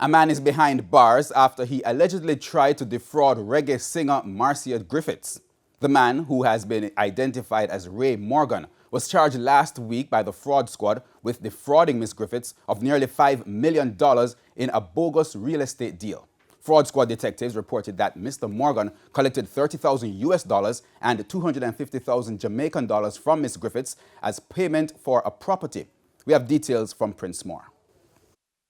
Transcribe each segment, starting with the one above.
A man is behind bars after he allegedly tried to defraud reggae singer Marcia Griffiths. The man, who has been identified as Ray Morgan, was charged last week by the fraud squad with defrauding Ms. Griffiths of nearly $5 million in a bogus real estate deal. Fraud squad detectives reported that Mr. Morgan collected $30,000 and 250,000 Jamaican dollars from Ms. Griffiths as payment for a property. We have details from Prince Moore.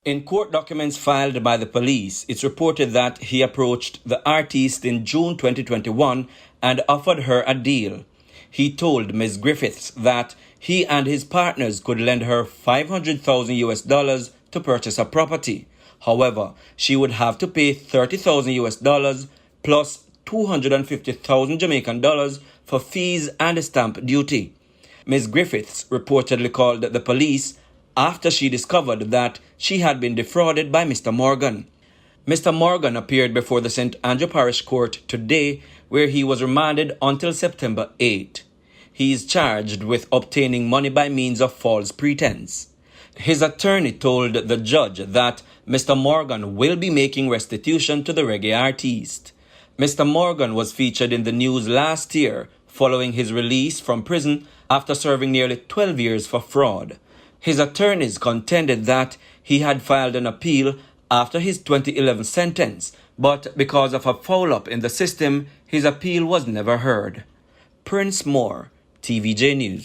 In court documents filed by the police, it's reported that he approached the artist in June 2021 and offered her a deal. He told Ms. Griffiths that he and his partners could lend her $500,000 to purchase a property. However, she would have to pay $30,000 plus 250,000 Jamaican dollars for fees and stamp duty. Ms. Griffiths reportedly called the police after she discovered that she had been defrauded by Mr. Morgan. Mr. Morgan appeared before the St. Andrew Parish Court today, where he was remanded until September 8. He is charged with obtaining money by means of false pretense. His attorney told the judge that Mr. Morgan will be making restitution to the reggae artist. Mr. Morgan was featured in the news last year following his release from prison after serving nearly 12 years for fraud. His attorneys contended that he had filed an appeal after his 2011 sentence, but because of a foul-up in the system, his appeal was never heard. Prince Moore, TVJ News.